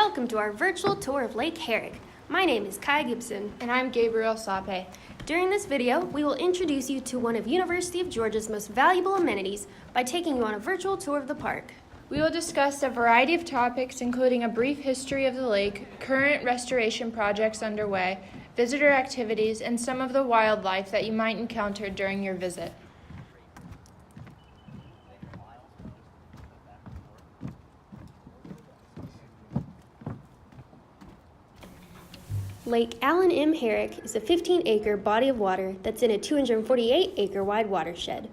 welcome to our virtual tour of Lake Herrick. My name is Kai Gibson. And I'm Gabriel Sape. During this video, we will introduce you to one of University of Georgia's most valuable amenities by taking you on a virtual tour of the park. We will discuss a variety of topics, including a brief history of the lake, current restoration projects underway, visitor activities, and some of the wildlife that you might encounter during your visit. Lake Allen M. Herrick is a 15-acre body of water that's in a 248-acre wide watershed.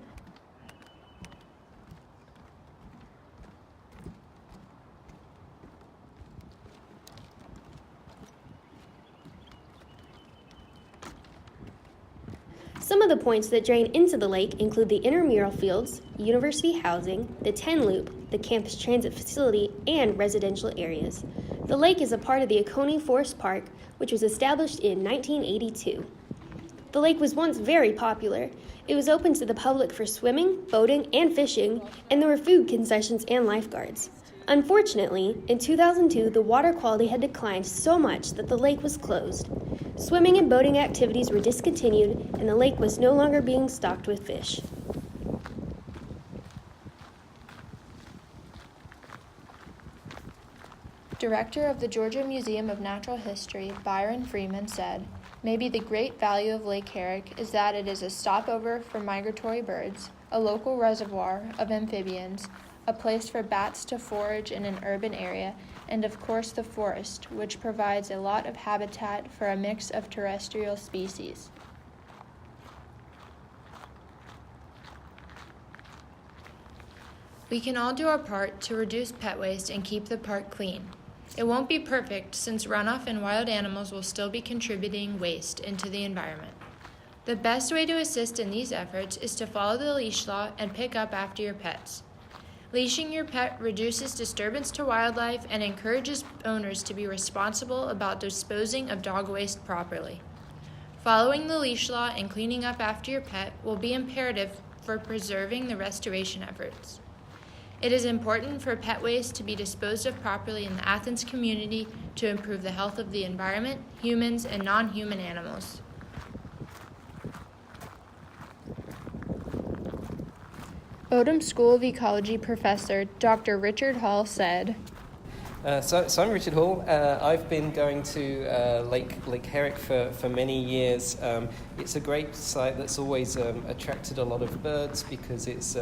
Some of the points that drain into the lake include the intramural fields, university housing, the 10 Loop, the campus transit facility, and residential areas. The lake is a part of the Oconee Forest Park, which was established in 1982. The lake was once very popular. It was open to the public for swimming, boating, and fishing, and there were food concessions and lifeguards. Unfortunately, in 2002, the water quality had declined so much that the lake was closed. Swimming and boating activities were discontinued, and the lake was no longer being stocked with fish. Director of the Georgia Museum of Natural History, Byron Freeman, said, "Maybe the great value of Lake Herrick is that it is a stopover for migratory birds, a local reservoir of amphibians, a place for bats to forage in an urban area, and of course the forest, which provides a lot of habitat for a mix of terrestrial species." We can all do our part to reduce pet waste and keep the park clean. It won't be perfect since runoff and wild animals will still be contributing waste into the environment. The best way to assist in these efforts is to follow the leash law and pick up after your pets. Leashing your pet reduces disturbance to wildlife and encourages owners to be responsible about disposing of dog waste properly. Following the leash law and cleaning up after your pet will be imperative for preserving the restoration efforts. It is important for pet waste to be disposed of properly in the Athens community to improve the health of the environment, humans, and non-human animals. Odom School of Ecology professor Dr. Richard Hall said, So I'm Richard Hall. I've been going to Lake Herrick for many years. It's a great site that's always attracted a lot of birds because it's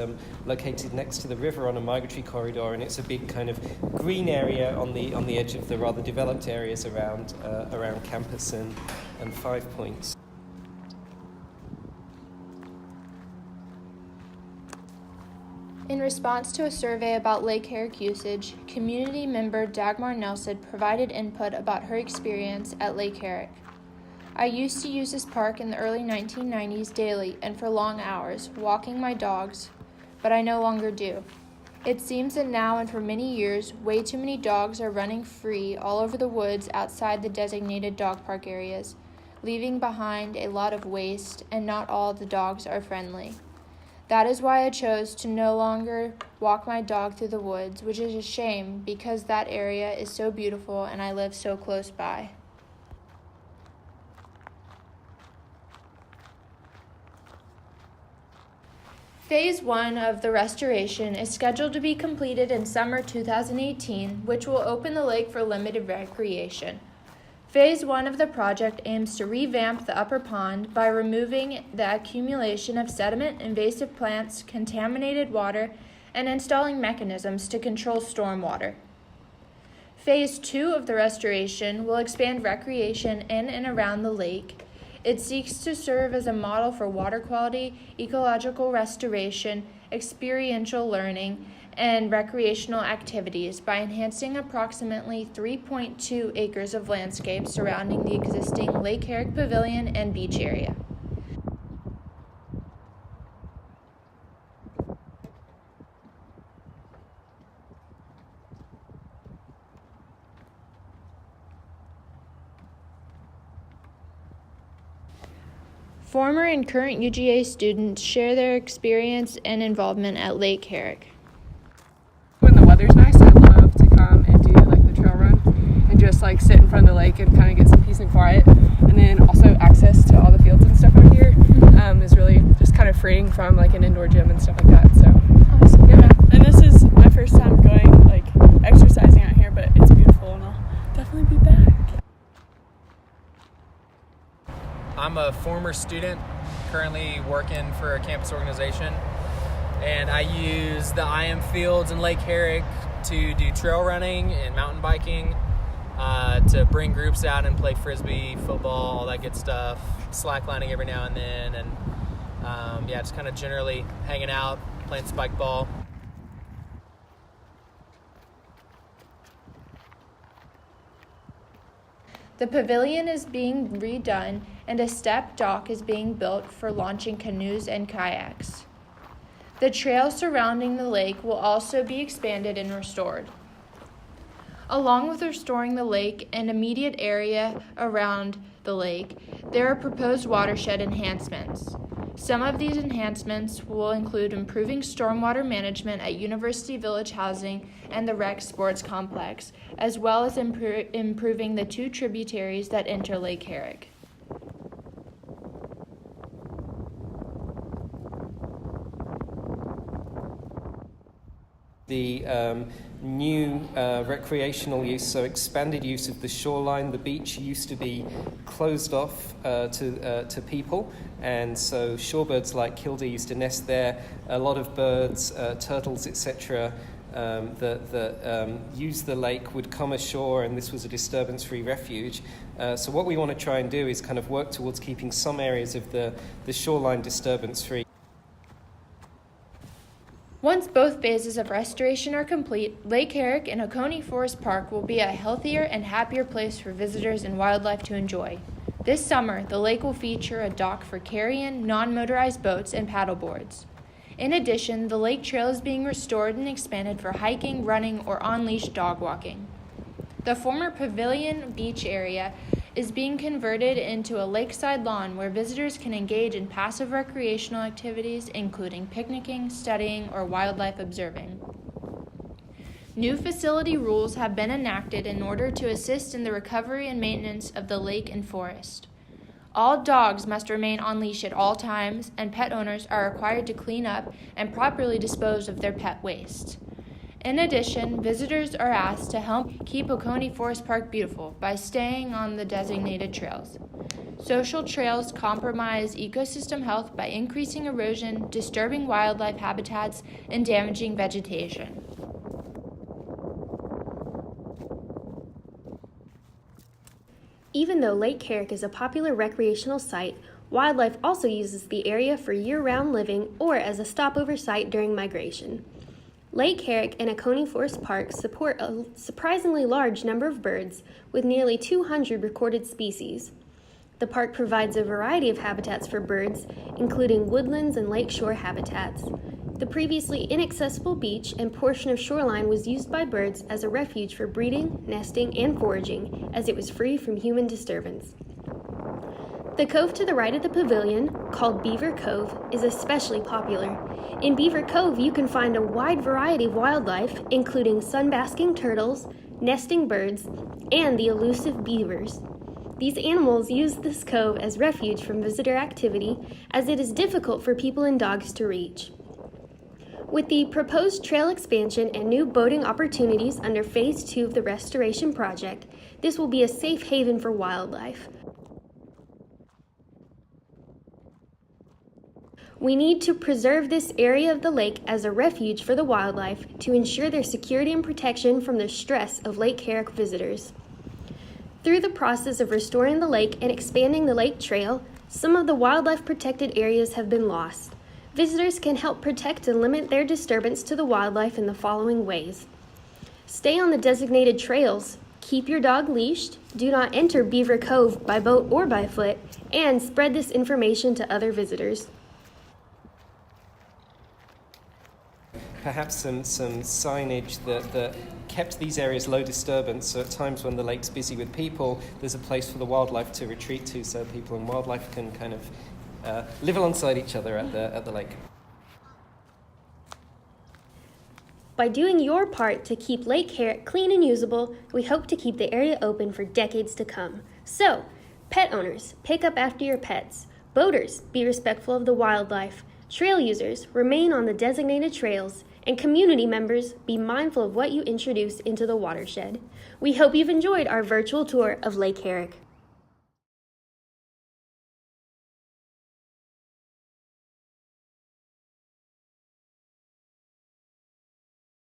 located next to the river on a migratory corridor, and it's a big kind of green area on the edge of the rather developed areas around campus and 5 Points. In response to a survey about Lake Herrick usage, community member Dagmar Nelson provided input about her experience at Lake Herrick. "I used to use this park in the early 1990s daily and for long hours, walking my dogs, but I no longer do. It seems that now and for many years, way too many dogs are running free all over the woods outside the designated dog park areas, leaving behind a lot of waste, and not all the dogs are friendly. That is why I chose to no longer walk my dog through the woods, which is a shame because that area is so beautiful and I live so close by." Phase 1 of the restoration is scheduled to be completed in summer 2018, which will open the lake for limited recreation. Phase 1 of the project aims to revamp the upper pond by removing the accumulation of sediment, invasive plants, contaminated water, and installing mechanisms to control stormwater. Phase 2 of the restoration will expand recreation in and around the lake. It seeks to serve as a model for water quality, ecological restoration, experiential learning, and recreational activities by enhancing approximately 3.2 acres of landscape surrounding the existing Lake Herrick Pavilion and beach area. Former and current UGA students share their experience and involvement at Lake Herrick. When the weather's nice, I love to come and do like the trail run. just like sit in front of the lake and kind of get some peace and quiet. And then also access to all the fields and stuff out here is really just kind of freeing from like an indoor gym and stuff like that. So Awesome. yeah. And this is my first time going like exercising out here, but it's beautiful and I'll definitely be back. I'm a former student currently working for a campus organization, and I use the IM fields in Lake Herrick to do trail running and mountain biking, to bring groups out and play frisbee, football, all that good stuff, slacklining every now and then, and just kind of generally hanging out, playing spike ball. The pavilion is being redone and a step dock is being built for launching canoes and kayaks. The trail surrounding the lake will also be expanded and restored. Along with restoring the lake and immediate area around the lake, there are proposed watershed enhancements. Some of these enhancements will include improving stormwater management at University Village Housing and the Rec Sports Complex, as well as improving the two tributaries that enter Lake Herrick. The new recreational use, so expanded use of the shoreline. The beach used to be closed off to people, and so shorebirds like kildeer used to nest there. A lot of birds, turtles, etc., that use the lake would come ashore, and this was a disturbance-free refuge. So what we want to try and do is kind of work towards keeping some areas of the shoreline disturbance-free. Once both phases of restoration are complete, Lake Herrick and Oconee Forest Park will be a healthier and happier place for visitors and wildlife to enjoy. This summer, the lake will feature a dock for carry-in, non-motorized boats and paddleboards. In addition, the lake trail is being restored and expanded for hiking, running, or on-leash dog walking. The former Pavilion Beach area is being converted into a lakeside lawn where visitors can engage in passive recreational activities, including picnicking, studying, or wildlife observing. New facility rules have been enacted in order to assist in the recovery and maintenance of the lake and forest. All dogs must remain on leash at all times, and pet owners are required to clean up and properly dispose of their pet waste. In addition, visitors are asked to help keep Oconee Forest Park beautiful by staying on the designated trails. Social trails compromise ecosystem health by increasing erosion, disturbing wildlife habitats, and damaging vegetation. Even though Lake Herrick is a popular recreational site, wildlife also uses the area for year-round living or as a stopover site during migration. Lake Herrick and Oconee Forest Park support a surprisingly large number of birds, with nearly 200 recorded species. The park provides a variety of habitats for birds, including woodlands and lakeshore habitats. The previously inaccessible beach and portion of shoreline was used by birds as a refuge for breeding, nesting, and foraging, as it was free from human disturbance. The cove to the right of the pavilion, called Beaver Cove, is especially popular. In Beaver Cove, you can find a wide variety of wildlife, including sunbasking turtles, nesting birds, and the elusive beavers. These animals use this cove as refuge from visitor activity, as it is difficult for people and dogs to reach. With the proposed trail expansion and new boating opportunities under Phase 2 of the restoration project, this will be a safe haven for wildlife. We need to preserve this area of the lake as a refuge for the wildlife to ensure their security and protection from the stress of Lake Herrick visitors. Through the process of restoring the lake and expanding the lake trail, some of the wildlife protected areas have been lost. Visitors can help protect and limit their disturbance to the wildlife in the following ways. Stay on the designated trails, keep your dog leashed, do not enter Beaver Cove by boat or by foot, and spread this information to other visitors. Perhaps some signage that kept these areas low disturbance, so at times when the lake's busy with people, there's a place for the wildlife to retreat to, so people and wildlife can kind of live alongside each other at the lake. By doing your part to keep Lake Herrick clean and usable, we hope to keep the area open for decades to come. So, pet owners, pick up after your pets. Boaters, be respectful of the wildlife. Trail users, remain on the designated trails. And community members, be mindful of what you introduce into the watershed. We hope you've enjoyed our virtual tour of Lake Herrick.